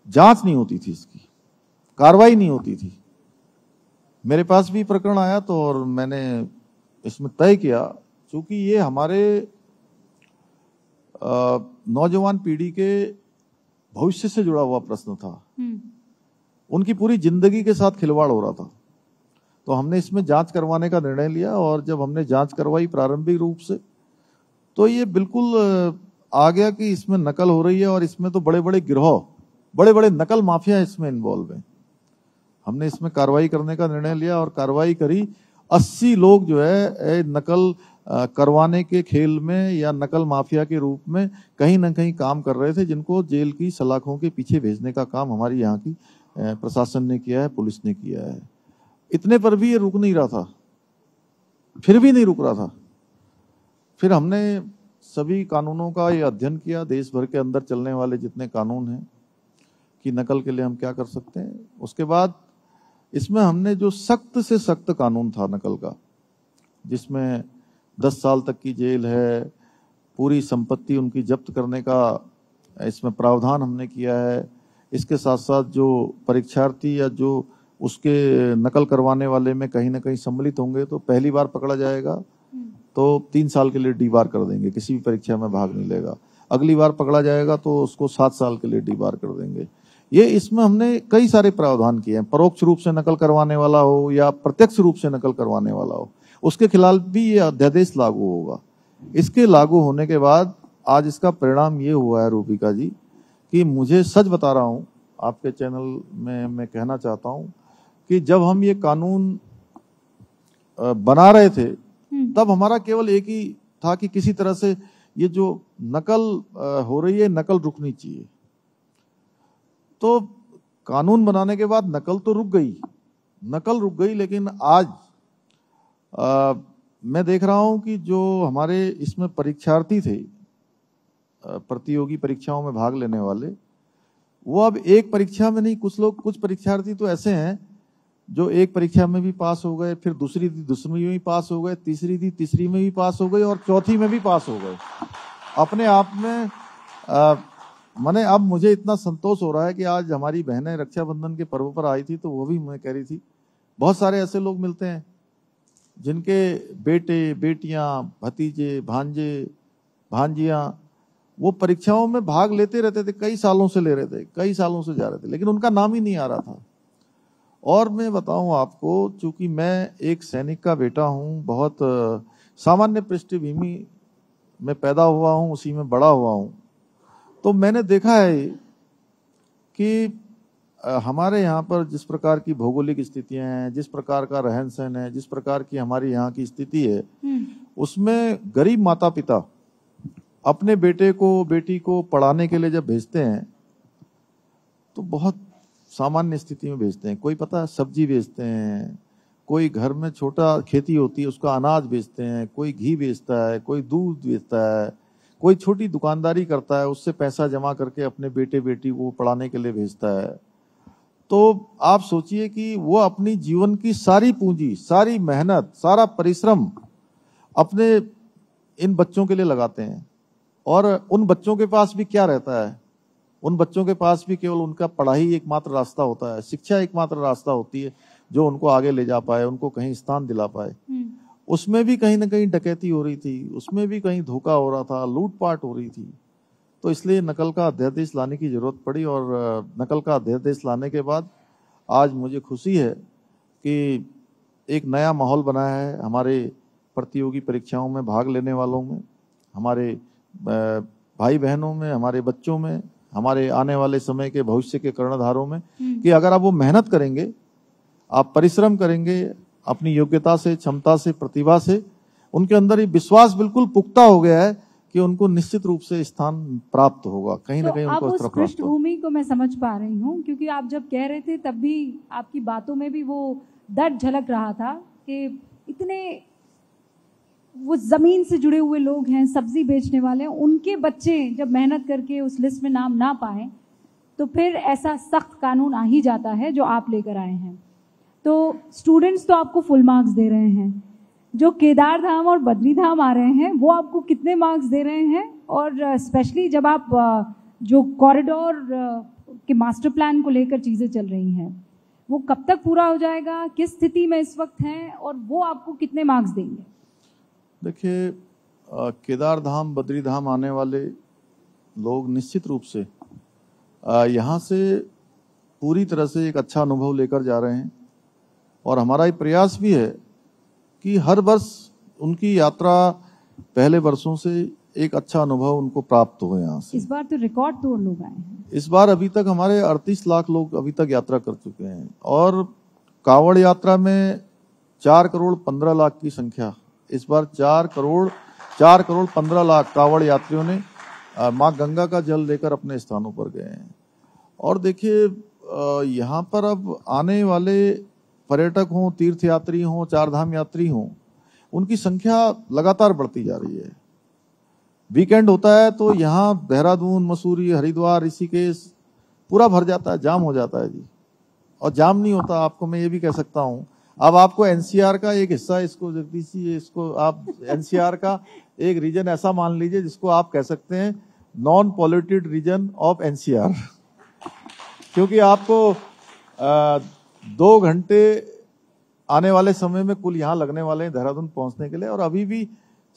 जांच नहीं होती थी, इसकी कार्रवाई नहीं होती थी। मेरे पास भी प्रकरण आया तो और मैंने इसमें तय किया, क्योंकि ये हमारे नौजवान पीढ़ी के भविष्य से जुड़ा हुआ प्रश्न था। उनकी पूरी जिंदगी के साथ खिलवाड़ हो रहा था, तो हमने इसमें जांच करवाने का निर्णय लिया। और जब हमने जांच करवाई प्रारंभिक रूप से, तो ये बिल्कुल आ गया कि इसमें नकल हो रही है और इसमें तो बड़े बड़े गिरोह, बड़े बड़े नकल माफिया इसमें इन्वॉल्व हैं। हमने इसमें कार्रवाई करने का निर्णय लिया और कार्रवाई करी। 80 लोग जो है नकल करवाने के खेल में या नकल माफिया के रूप में कहीं ना कहीं काम कर रहे थे, जिनको जेल की सलाखों के पीछे भेजने का काम हमारी यहाँ की प्रशासन ने किया है, पुलिस ने किया है। इतने पर भी ये रुक नहीं रहा था, फिर भी नहीं रुक रहा था। फिर हमने सभी कानूनों का ये अध्ययन किया, देश भर के अंदर चलने वाले जितने कानून हैं कि नकल के लिए हम क्या कर सकते हैं। उसके बाद इसमें हमने जो सख्त से सख्त कानून था नकल का, जिसमें 10 साल तक की जेल है, पूरी संपत्ति उनकी जब्त करने का इसमें प्रावधान हमने किया है। इसके साथ साथ जो परीक्षार्थी या जो उसके नकल करवाने वाले में कहीं ना कहीं सम्मिलित होंगे तो पहली बार पकड़ा जाएगा तो 3 साल के लिए डीबार कर देंगे, किसी भी परीक्षा में भाग नहीं लेगा। अगली बार पकड़ा जाएगा तो उसको 7 साल के लिए डीबार कर देंगे। ये इसमें हमने कई सारे प्रावधान किए हैं। परोक्ष रूप से नकल करवाने वाला हो या प्रत्यक्ष रूप से नकल करवाने वाला हो, उसके खिलाफ भी ये अध्यादेश लागू होगा। इसके लागू होने के बाद आज इसका परिणाम ये हुआ है रूपिका जी, कि मुझे सच बता रहा हूं, आपके चैनल में मैं कहना चाहता हूं कि जब हम ये कानून बना रहे थे तब हमारा केवल एक ही था कि किसी तरह से ये जो नकल हो रही है, नकल रुकनी चाहिए। तो कानून बनाने के बाद नकल तो रुक गई, लेकिन आज मैं देख रहा हूं कि जो हमारे इसमें परीक्षार्थी थे, प्रतियोगी परीक्षाओं में भाग लेने वाले, वो अब एक परीक्षा में नहीं, कुछ परीक्षार्थी तो ऐसे हैं जो एक परीक्षा में भी पास हो गए, फिर दूसरी में भी पास हो गए, तीसरी में भी पास हो गए और चौथी में भी पास हो गए। अपने आप में मैंने अब मुझे इतना संतोष हो रहा है कि आज हमारी बहनें रक्षाबंधन के पर्व पर आई थी, तो वो भी मैं कह रही थी बहुत सारे ऐसे लोग मिलते हैं जिनके बेटे बेटियां, भतीजे भांजे भांजियां वो परीक्षाओं में भाग लेते रहते थे, कई सालों से ले रहे थे, कई सालों से जा रहे थे, लेकिन उनका नाम ही नहीं आ रहा था। और मैं बताऊं आपको, चूंकि मैं एक सैनिक का बेटा हूं, बहुत सामान्य पृष्ठभूमि में पैदा हुआ हूं, उसी में बड़ा हुआ हूं, तो मैंने देखा है कि हमारे यहाँ पर जिस प्रकार की भौगोलिक स्थितियां हैं, जिस प्रकार का रहन सहन है, जिस प्रकार की हमारी यहाँ की स्थिति है, उसमें गरीब माता पिता अपने बेटे को बेटी को पढ़ाने के लिए जब भेजते हैं तो बहुत सामान्य स्थिति में भेजते हैं। कोई पता है सब्जी बेचते हैं, कोई घर में छोटा खेती होती है उसका अनाज बेचते हैं, कोई घी बेचता है, कोई दूध बेचता है, कोई छोटी दुकानदारी करता है, उससे पैसा जमा करके अपने बेटे बेटी को पढ़ाने के लिए भेजता है। तो आप सोचिए कि वो अपनी जीवन की सारी पूंजी, सारी मेहनत, सारा परिश्रम अपने इन बच्चों के लिए लगाते हैं। और उन बच्चों के पास भी क्या रहता है? उन बच्चों के पास भी केवल उनका पढ़ाई एकमात्र रास्ता होता है, शिक्षा एकमात्र रास्ता होती है जो उनको आगे ले जा पाए, उनको कहीं स्थान दिला पाए। उसमें भी कहीं ना कहीं डकैती हो रही थी, उसमें भी कहीं धोखा हो रहा था, लूटपाट हो रही थी। तो इसलिए नकल का अध्यादेश लाने की जरूरत पड़ी और नकल का अध्यादेश लाने के बाद आज मुझे खुशी है कि एक नया माहौल बना है हमारे प्रतियोगी परीक्षाओं में भाग लेने वालों में, हमारे भाई बहनों में, हमारे बच्चों में, हमारे आने वाले समय के भविष्य के कर्णधारों में, कि अगर आप वो मेहनत करेंगे, आप परिश्रम करेंगे, अपनी योग्यता से, क्षमता से, प्रतिभा से, उनके अंदर ये विश्वास बिल्कुल पुख्ता हो गया है कि उनको निश्चित रूप से स्थान प्राप्त होगा, कहीं ना कहीं उनको उस पृष्ठभूमि को मैं समझ पा रही हूँ, क्योंकि आप जब कह रहे थे तब भी आपकी बातों में भी वो दर्द झलक रहा था कि इतने वो जमीन से जुड़े हुए लोग हैं, सब्जी बेचने वाले हैं, उनके बच्चे जब मेहनत करके उस लिस्ट में नाम ना पाए तो फिर ऐसा सख्त कानून आ ही जाता है जो आप लेकर आए हैं। तो स्टूडेंट्स तो आपको फुल मार्क्स दे रहे हैं, जो केदार धाम और बद्री धाम आ रहे हैं वो आपको कितने मार्क्स दे रहे हैं? और स्पेशली जब आप जो कॉरिडोर के मास्टर प्लान को लेकर चीज़ें चल रही हैं, वो कब तक पूरा हो जाएगा, किस स्थिति में इस वक्त हैं और वो आपको कितने मार्क्स देंगे? देखिए, केदार धाम बद्री धाम आने वाले लोग निश्चित रूप से यहाँ से पूरी तरह से एक अच्छा अनुभव लेकर जा रहे हैं और हमारा ये प्रयास भी है कि हर वर्ष उनकी यात्रा पहले वर्षों से एक अच्छा अनुभव उनको प्राप्त हो। यहाँ से इस बार तो रिकॉर्ड तोड़ लोग आए हैं। इस बार अभी तक हमारे 38 लाख लोग अभी तक यात्रा कर चुके हैं और कांवड़ यात्रा में 4 करोड़ 15 लाख की संख्या, इस बार 4 करोड़ 15 लाख कांवड़ यात्रियों ने माँ गंगा का जल लेकर अपने स्थानों पर गए हैं। और देखिए, यहाँ पर अब आने वाले पर्यटक हों, तीर्थयात्री हों, चार धाम यात्री हों, उनकी संख्या लगातार बढ़ती जा रही है। वीकेंड होता है तो यहाँ देहरादून, मसूरी, हरिद्वार, ऋषिकेश पूरा भर जाता है, जाम हो जाता है जी। और जाम नहीं होता, आपको मैं ये भी कह सकता हूँ, अब आपको एनसीआर का एक हिस्सा, इसको जगदीश जी, इसको आप एनसीआर का एक रीजन ऐसा मान लीजिए जिसको आप कह सकते हैं non polluted region of NCR, क्योंकि आपको 2 घंटे आने वाले समय में कुल यहाँ लगने वाले हैं देहरादून पहुंचने के लिए, और अभी भी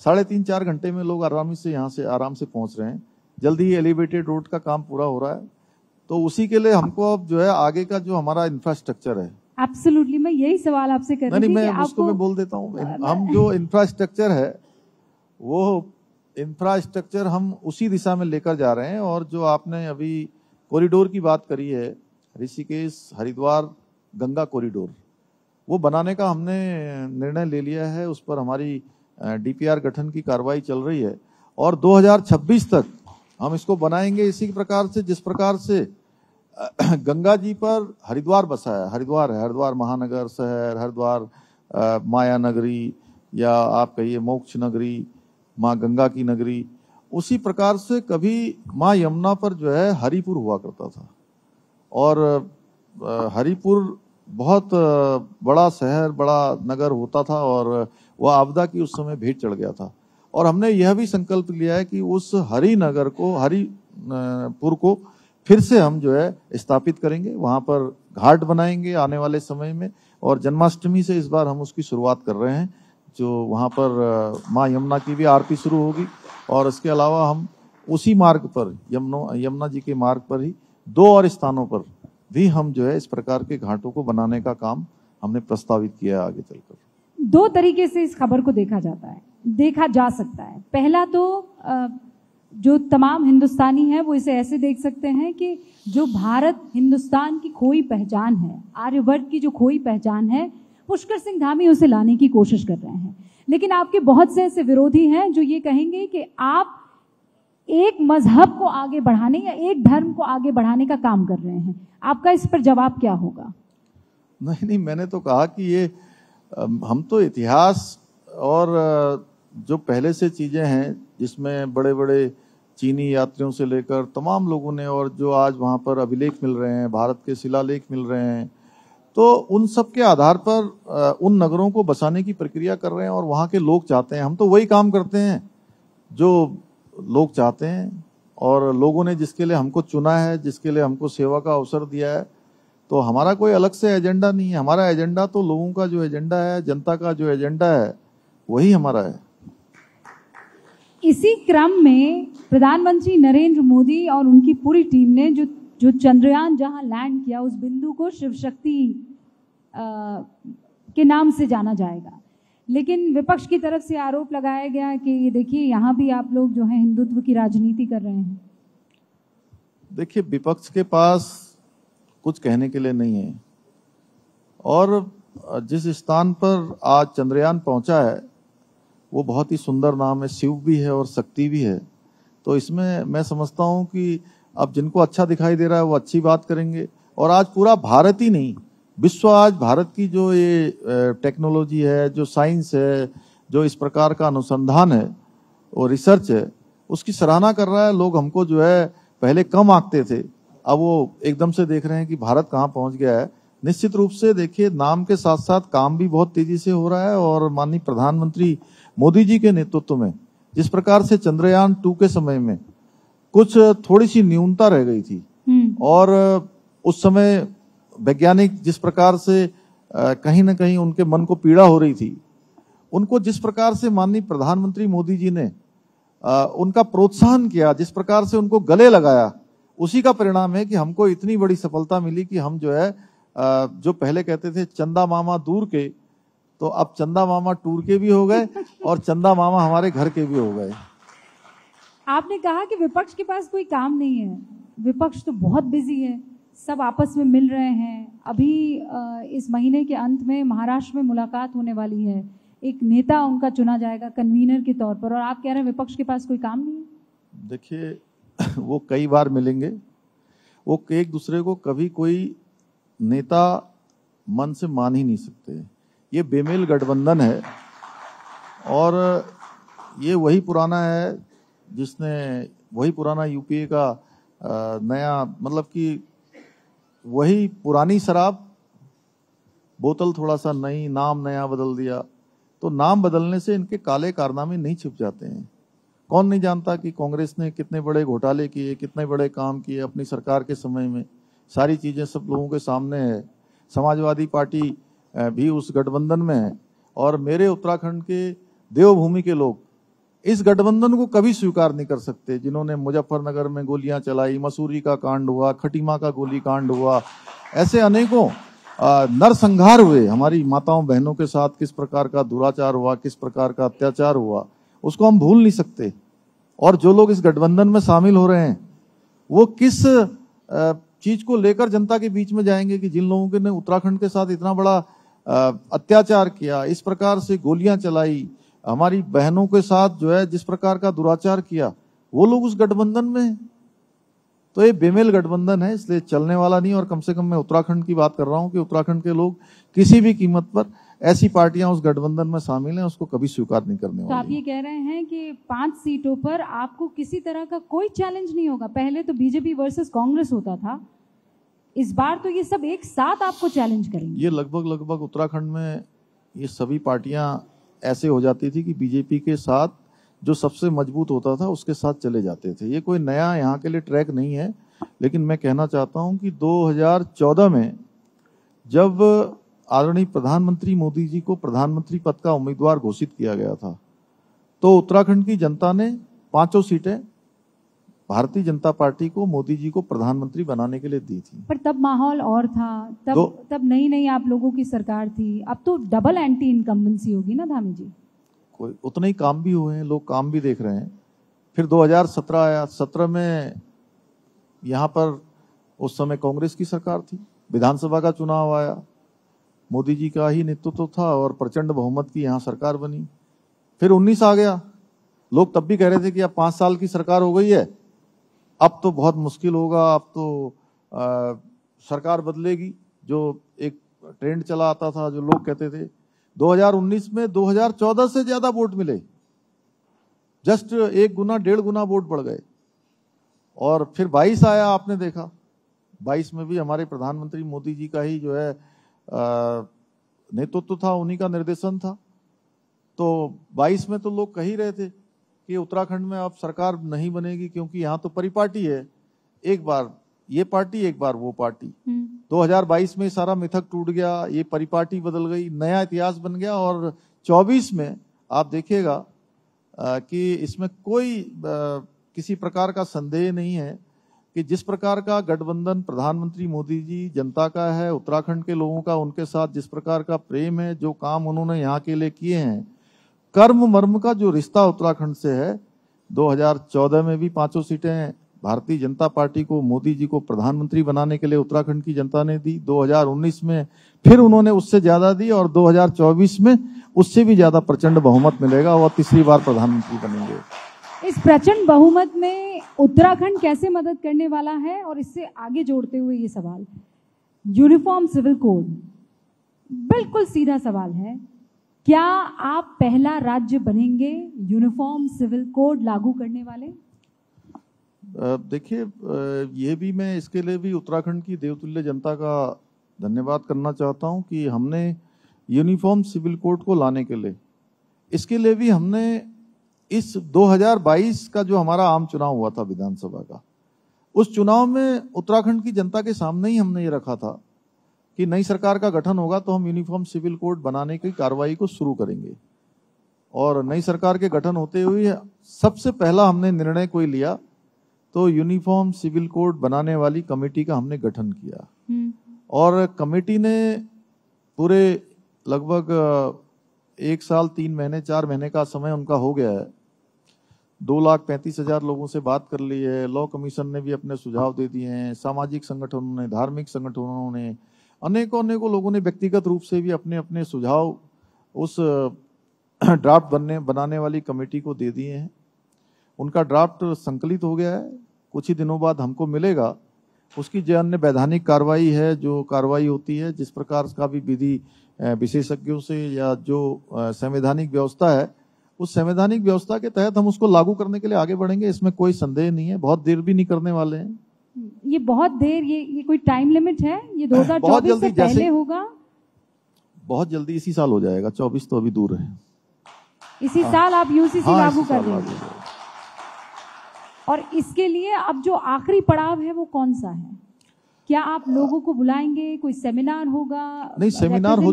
3.5-4 घंटे में लोग आराम से पहुंच रहे हैं। जल्दी ही एलिवेटेड रोड का काम पूरा हो रहा है, तो उसी के लिए हमको अब जो है आगे का जो हमारा इंफ्रास्ट्रक्चर है, एब्सोल्युटली मैं यही सवाल आपसे कर रही थी। मैं उसको मैं बोल देता हूँ, हम जो इंफ्रास्ट्रक्चर है वो इंफ्रास्ट्रक्चर हम उसी दिशा में लेकर जा रहे हैं। और जो आपने अभी कॉरिडोर की बात करी है, ऋषिकेश हरिद्वार गंगा कॉरिडोर, वो बनाने का हमने निर्णय ले लिया है। उस पर हमारी डीपीआर गठन की कार्रवाई चल रही है और 2026 तक हम इसको बनाएंगे इसी प्रकार से जिस प्रकार से गंगा जी पर हरिद्वार बसा है, हरिद्वार महानगर शहर, हरिद्वार माया नगरी, या आप कहिए मोक्ष नगरी, माँ गंगा की नगरी, उसी प्रकार से कभी माँ यमुना पर जो है हरिपुर हुआ करता था। और हरिपुर बहुत बड़ा शहर, बड़ा नगर होता था और वह आपदा की उस समय भेंट चढ़ गया था। और हमने यह भी संकल्प लिया है कि उस हरिनगर को, हरिपुर को फिर से हम जो है स्थापित करेंगे, वहां पर घाट बनाएंगे आने वाले समय में। और जन्माष्टमी से इस बार हम उसकी शुरुआत कर रहे हैं, जो वहां पर माँ यमुना की भी आरती शुरू होगी। और इसके अलावा हम उसी मार्ग पर, यमुना जी के मार्ग पर ही 2 और स्थानों पर भी हम जो है इस प्रकार के घाटों को बनाने का काम हमने प्रस्तावित किया है आगे चलकर। 2 तरीके से इस खबर को देखा जा सकता है। पहला तो जो तमाम हिंदुस्तानी है वो इसे ऐसे देख सकते हैं कि जो भारत हिंदुस्तान की खोई पहचान है, आर्यभट्ट की जो खोई पहचान है, पुष्कर सिंह धामी उसे लाने की कोशिश कर रहे हैं। लेकिन आपके बहुत से ऐसे विरोधी हैं जो ये कहेंगे कि आप एक मजहब को आगे बढ़ाने या एक धर्म को आगे बढ़ाने का काम कर रहे हैं। आपका इस पर जवाब क्या होगा? नहीं, मैंने तो कहा कि ये हम तो इतिहास और जो पहले से चीजें हैं, जिसमें बड़े बड़े चीनी यात्रियों से लेकर तमाम लोगों ने, और जो आज वहां पर अभिलेख मिल रहे हैं, भारत के शिलालेख मिल रहे हैं, तो उन सब के आधार पर उन नगरों को बसाने की प्रक्रिया कर रहे हैं और वहां के लोग चाहते हैं। हम तो वही काम करते हैं जो लोग चाहते हैं, और लोगों ने जिसके लिए हमको चुना है, जिसके लिए हमको सेवा का अवसर दिया है। तो हमारा कोई अलग से एजेंडा नहीं है। हमारा एजेंडा तो लोगों का जो एजेंडा है, जनता का जो एजेंडा है, वही हमारा है। इसी क्रम में प्रधानमंत्री नरेंद्र मोदी और उनकी पूरी टीम ने जो चंद्रयान जहां लैंड किया, उस बिंदु को शिव शक्ति के नाम से जाना जाएगा। लेकिन विपक्ष की तरफ से आरोप लगाया गया कि ये देखिए, यहाँ भी आप लोग जो है हिंदुत्व की राजनीति कर रहे हैं। देखिए, विपक्ष के पास कुछ कहने के लिए नहीं है, और जिस स्थान पर आज चंद्रयान पहुंचा है वो बहुत ही सुंदर नाम है, शिव भी है और शक्ति भी है। तो इसमें मैं समझता हूं कि अब जिनको अच्छा दिखाई दे रहा है वो अच्छी बात करेंगे। और आज पूरा भारत ही नहीं, विश्व आज भारत की जो ये टेक्नोलॉजी है, जो साइंस है, जो इस प्रकार का अनुसंधान है और रिसर्च है, उसकी सराहना कर रहा है। लोग हमको जो है पहले कम आंकते थे, अब वो एकदम से देख रहे हैं कि भारत कहाँ पहुंच गया है। निश्चित रूप से देखिए, नाम के साथ साथ काम भी बहुत तेजी से हो रहा है। और माननीय प्रधानमंत्री मोदी जी के नेतृत्व में जिस प्रकार से चंद्रयान 2 के समय में कुछ थोड़ी सी न्यूनता रह गई थी, और उस समय वैज्ञानिक जिस प्रकार से कहीं ना कहीं उनके मन को पीड़ा हो रही थी, उनको जिस प्रकार से माननीय प्रधानमंत्री मोदी जी ने उनका प्रोत्साहन किया, जिस प्रकार से उनको गले लगाया, उसी का परिणाम है कि हमको इतनी बड़ी सफलता मिली कि हम जो है जो पहले कहते थे चंदा मामा दूर के, तो अब चंदा मामा टूर के भी हो गए और चंदा मामा हमारे घर के भी हो गए। आपने कहा कि विपक्ष के पास कोई काम नहीं है। विपक्ष तो बहुत बिजी है, सब आपस में मिल रहे हैं। अभी इस महीने के अंत में महाराष्ट्र में मुलाकात होने वाली है, एक नेता उनका चुना जाएगा कन्वीनर के तौर पर, और आप कह रहे हैं विपक्ष के पास कोई काम नहीं है। देखिए, वो कई बार मिलेंगे, वो एक दूसरे को कभी कोई नेता मन से मान ही नहीं सकते। ये बेमेल गठबंधन है, और ये वही पुराना है जिसने, वही पुराना यूपीए का नया, मतलब कि वही पुरानी शराब, बोतल थोड़ा सा नई, नाम नया बदल दिया। तो नाम बदलने से इनके काले कारनामे नहीं छिप जाते हैं। कौन नहीं जानता कि कांग्रेस ने कितने बड़े घोटाले किए, कितने बड़े काम किए अपनी सरकार के समय में। सारी चीजें सब लोगों के सामने है। समाजवादी पार्टी भी उस गठबंधन में है, और मेरे उत्तराखंड के देवभूमि के लोग इस गठबंधन को कभी स्वीकार नहीं कर सकते, जिन्होंने मुजफ्फरनगर में गोलियां चलाई, मसूरी का कांड हुआ, खटीमा का गोली कांड हुआ, ऐसे अनेकों नरसंहार हुए। हमारी माताओं बहनों के साथ किस प्रकार का दुराचार हुआ, किस प्रकार का अत्याचार हुआ, उसको हम भूल नहीं सकते। और जो लोग इस गठबंधन में शामिल हो रहे हैं, वो किस चीज को लेकर जनता के बीच में जाएंगे कि जिन लोगों ने उत्तराखंड के साथ इतना बड़ा अत्याचार किया, इस प्रकार से गोलियां चलाई, हमारी बहनों के साथ जो है जिस प्रकार का दुराचार किया, वो लोग उस गठबंधन में। तो ये बेमेल गठबंधन है, इसलिए चलने वाला नहीं। और कम से कम मैं उत्तराखंड की बात कर रहा हूं कि उत्तराखंड के लोग किसी भी कीमत पर ऐसी पार्टियां उस गठबंधन में शामिल हैं, उसको कभी स्वीकार नहीं करने वाले। तो आप ये कह रहे हैं कि 5 सीटों पर आपको किसी तरह का कोई चैलेंज नहीं होगा। पहले तो बीजेपी वर्सेस कांग्रेस होता था, इस बार तो ये सब एक साथ आपको चैलेंज करेंगे। ये लगभग उत्तराखंड में ये सभी पार्टियां ऐसे हो जाती थी कि बीजेपी के साथ जो सबसे मजबूत होता था उसके साथ चले जाते थे। ये कोई नया यहाँ के लिए ट्रैक नहीं है, लेकिन मैं कहना चाहता हूं कि 2014 में जब आदरणीय प्रधानमंत्री मोदी जी को प्रधानमंत्री पद का उम्मीदवार घोषित किया गया था, तो उत्तराखंड की जनता ने 5 सीटें भारतीय जनता पार्टी को, मोदी जी को प्रधानमंत्री बनाने के लिए दी थी। पर तब माहौल और था, तब नई आप लोगों की सरकार थी। अब तो डबल एंटी इनकम्बेंसी होगी ना धामी जी? कोई उतने ही काम भी हुए हैं, लोग काम भी देख रहे हैं। फिर 2017 आया, 17 में यहाँ पर उस समय कांग्रेस की सरकार थी, विधानसभा का चुनाव आया, मोदी जी का ही नेतृत्व था और प्रचंड बहुमत की यहाँ सरकार बनी। फिर 19 आ गया, लोग तब भी कह रहे थे कि अब 5 साल की सरकार हो गई है, अब तो बहुत मुश्किल होगा, अब तो सरकार बदलेगी। जो एक ट्रेंड चला आता था, जो लोग कहते थे, 2019 में 2014 से ज्यादा वोट मिले, जस्ट 1 गुना 1.5 गुना वोट बढ़ गए। और फिर 22 आया, आपने देखा 22 में भी हमारे प्रधानमंत्री मोदी जी का ही जो है नेतृत्व था, उन्हीं का निर्देशन था। तो 22 में तो लोग कह ही रहे थे कि उत्तराखंड में अब सरकार नहीं बनेगी, क्योंकि यहाँ तो परिपाटी है, एक बार ये पार्टी एक बार वो पार्टी। 2022 में सारा मिथक टूट गया, ये परिपाटी बदल गई, नया इतिहास बन गया। और 24 में आप देखिएगा कि इसमें कोई किसी प्रकार का संदेह नहीं है कि जिस प्रकार का गठबंधन प्रधानमंत्री मोदी जी जनता का है, उत्तराखंड के लोगों का उनके साथ जिस प्रकार का प्रेम है, जो काम उन्होंने यहाँ के लिए किए हैं, कर्म मर्म का जो रिश्ता उत्तराखंड से है। 2014 में भी 5 सीटें भारतीय जनता पार्टी को, मोदी जी को प्रधानमंत्री बनाने के लिए उत्तराखंड की जनता ने दी। 2019 में फिर उन्होंने उससे ज्यादा दी और 2024 में उससे भी ज्यादा प्रचंड बहुमत मिलेगा और तीसरी बार प्रधानमंत्री बनेंगे। इस प्रचंड बहुमत में उत्तराखंड कैसे मदद करने वाला है? और इससे आगे जोड़ते हुए ये सवाल, यूनिफॉर्म सिविल कोड, बिल्कुल सीधा सवाल है, क्या आप पहला राज्य बनेंगे यूनिफॉर्म सिविल कोड लागू करने वाले? देखिए, ये भी मैं इसके लिए भी उत्तराखंड की देवतुल्य जनता का धन्यवाद करना चाहता हूं कि हमने यूनिफॉर्म सिविल कोड को लाने के लिए, इसके लिए भी हमने इस 2022 का जो हमारा आम चुनाव हुआ था विधानसभा का, उस चुनाव में उत्तराखंड की जनता के सामने ही हमने ये रखा था कि नई सरकार का गठन होगा तो हम यूनिफॉर्म सिविल कोड बनाने की कार्रवाई को शुरू करेंगे। और नई सरकार के गठन होते हुए सबसे पहला हमने निर्णय कोई लिया तो यूनिफॉर्म सिविल कोड बनाने वाली कमेटी का हमने गठन किया। और कमेटी ने पूरे लगभग 1 साल 3 महीने 4 महीने का समय उनका हो गया है। 2,35,000 लोगों से बात कर ली है। लॉ कमीशन ने भी अपने सुझाव दे दिए हैं। सामाजिक संगठनों ने, धार्मिक संगठनों ने, अनेकों लोगों ने व्यक्तिगत रूप से भी अपने अपने सुझाव उस ड्राफ्ट बनाने वाली कमेटी को दे दिए हैं। उनका ड्राफ्ट संकलित हो गया है, कुछ ही दिनों बाद हमको मिलेगा। उसकी जो अन्य वैधानिक कार्रवाई है, जो कार्रवाई होती है, जिस प्रकार का भी विधि विशेषज्ञों से या जो संवैधानिक व्यवस्था है, उस संवैधानिक व्यवस्था के तहत हम उसको लागू करने के लिए आगे बढ़ेंगे, इसमें कोई संदेह नहीं है। बहुत देर भी नहीं करने वाले हैं। ये बहुत देर, ये कोई टाइम लिमिट है? ये 2024 से पहले होगा? बहुत जल्दी, इसी साल हो जाएगा। 24 तो अभी दूर है। इसी साल आप यूसीसी लागू कर देंगे? और इसके लिए अब जो आखिरी पड़ाव है वो कौन सा है? क्या आप लोगों को बुलाएंगे? कोई सेमिनार होगा? नहीं, सेमिनार हो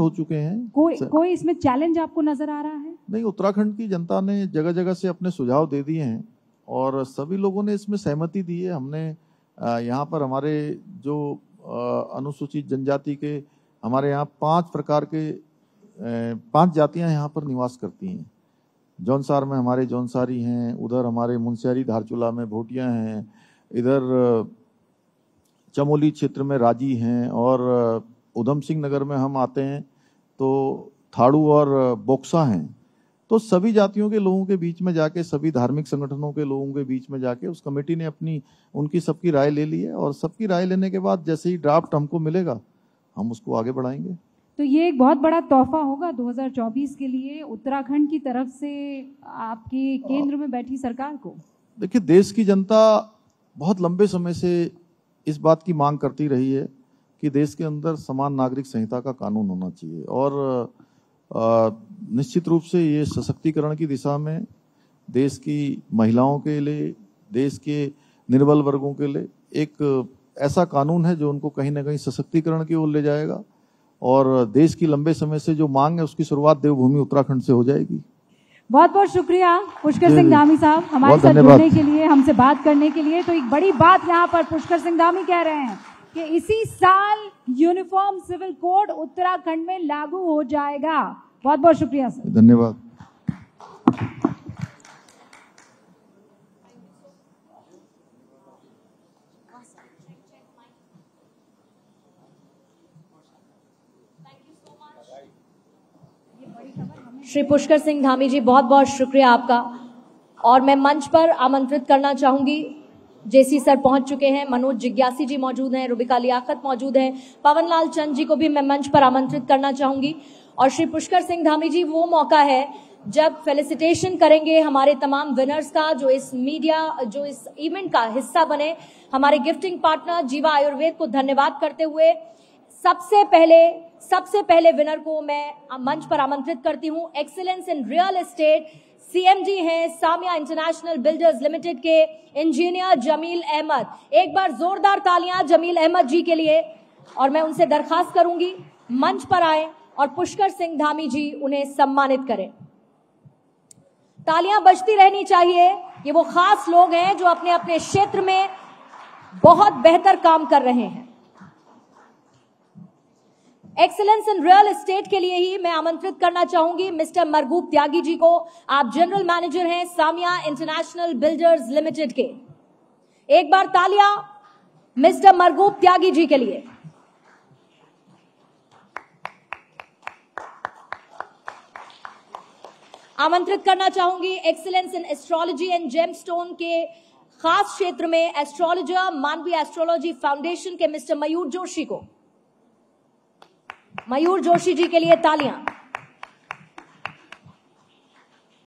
चुके हैं। कोई इसमें चैलेंज आपको नजर आ रहा है? नहीं, उत्तराखंड की जनता ने जगह जगह से अपने सुझाव दे दिए हैं और सभी लोगों ने इसमें सहमति दी है। हमने यहाँ पर हमारे जो अनुसूचित जनजाति के, हमारे यहाँ 5 जातियां यहाँ पर निवास करती हैं। जौनसार में हमारे जौनसारी हैं, उधर हमारे मुंशियारी धारचूला में भोटिया हैं, इधर चमोली क्षेत्र में राजी हैं, और उधम सिंह नगर में हम आते हैं तो थाड़ू और बोक्सा हैं। तो सभी जातियों के लोगों के बीच में जाके, सभी धार्मिक संगठनों के लोगों के बीच में जाके उस कमेटी ने उनकी सबकी राय ले ली है। और सबकी राय लेने के बाद जैसे ही ड्राफ्ट हमको मिलेगा हम उसको आगे बढ़ाएंगे। तो ये एक बहुत बड़ा तोहफा होगा 2024 के लिए उत्तराखंड की तरफ से आपकी केंद्र में बैठी सरकार को। देखिए, देश की जनता बहुत लंबे समय से इस बात की मांग करती रही है कि देश के अंदर समान नागरिक संहिता का कानून होना चाहिए और निश्चित रूप से ये सशक्तिकरण की दिशा में देश की महिलाओं के लिए, देश के निर्बल वर्गों के लिए एक ऐसा कानून है जो उनको कहीं ना कहीं सशक्तिकरण की ओर ले जाएगा और देश की लंबे समय से जो मांग है उसकी शुरुआत देवभूमि उत्तराखंड से हो जाएगी। बहुत बहुत शुक्रिया पुष्कर सिंह धामी साहब हमारे साथ जुड़ने के लिए, हमसे बात करने के लिए। तो एक बड़ी बात यहाँ पर पुष्कर सिंह धामी कह रहे हैं कि इसी साल यूनिफॉर्म सिविल कोड उत्तराखंड में लागू हो जाएगा। बहुत बहुत शुक्रिया सर। धन्यवाद। श्री पुष्कर सिंह धामी जी, बहुत बहुत शुक्रिया आपका। और मैं मंच पर आमंत्रित करना चाहूंगी, जेसी सर पहुंच चुके हैं, मनोज जिज्ञासी जी मौजूद हैं, रुबिका लियाकत मौजूद हैं, पवन लाल चंद जी को भी मैं मंच पर आमंत्रित करना चाहूंगी। और श्री पुष्कर सिंह धामी जी, वो मौका है जब फेलिसिटेशन करेंगे हमारे तमाम विनर्स का जो इस इवेंट का हिस्सा बने। हमारे गिफ्टिंग पार्टनर जीवा आयुर्वेद को धन्यवाद करते हुए सबसे पहले विनर को मैं मंच पर आमंत्रित करती हूं। Excellence in real estate CMD हैं सामिया इंटरनेशनल बिल्डर्स लिमिटेड के इंजीनियर जमील अहमद। एक बार जोरदार तालियां जमील अहमद जी के लिए। और मैं उनसे दरखास्त करूंगी मंच पर आए और पुष्कर सिंह धामी जी उन्हें सम्मानित करें। तालियां बजती रहनी चाहिए। ये वो खास लोग हैं जो अपने अपने क्षेत्र में बहुत बेहतर काम कर रहे हैं। एक्सीलेंस इन रियल एस्टेट के लिए ही मैं आमंत्रित करना चाहूंगी मिस्टर मरगूब त्यागी जी को। आप जनरल मैनेजर हैं सामिया इंटरनेशनल बिल्डर्स लिमिटेड के। एक बार तालियां मिस्टर मरगूब त्यागी जी के लिए। आमंत्रित करना चाहूंगी excellence in astrology and gemstone के खास क्षेत्र में एस्ट्रोलॉजर मानवीय एस्ट्रोलॉजी फाउंडेशन के मिस्टर मयूर जोशी को। मयूर जोशी जी के लिए तालियां।